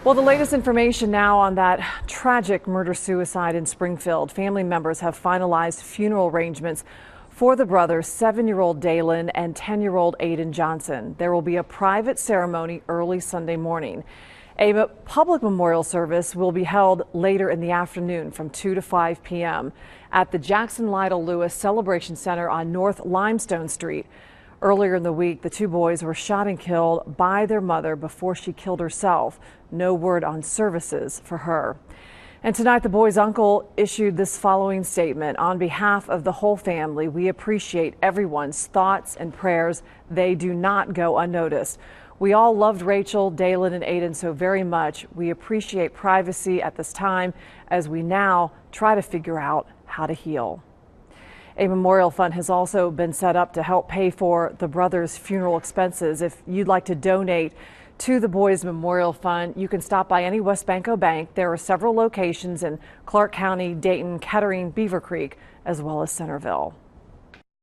Well, the latest information now on that tragic murder-suicide in Springfield. Family members have finalized funeral arrangements for the brothers, 7-year-old Daylan and 10-year-old Ayden Johnson. There will be a private ceremony early Sunday morning. A public memorial service will be held later in the afternoon from 2 to 5 p.m. at the Jackson-Lytle-Lewis Celebration Center on North Limestone Street. Earlier in the week, the two boys were shot and killed by their mother before she killed herself. No word on services for her. And tonight, the boys' uncle issued this following statement. On behalf of the whole family, we appreciate everyone's thoughts and prayers. They do not go unnoticed. We all loved Rachel, Daylan, and Ayden so very much. We appreciate privacy at this time as we now try to figure out how to heal. A memorial fund has also been set up to help pay for the brothers' funeral expenses. If you'd like to donate to the boys' memorial fund, you can stop by any Westbanco bank. There are several locations in Clark County, Dayton, Kettering, Beaver Creek, as well as Centerville.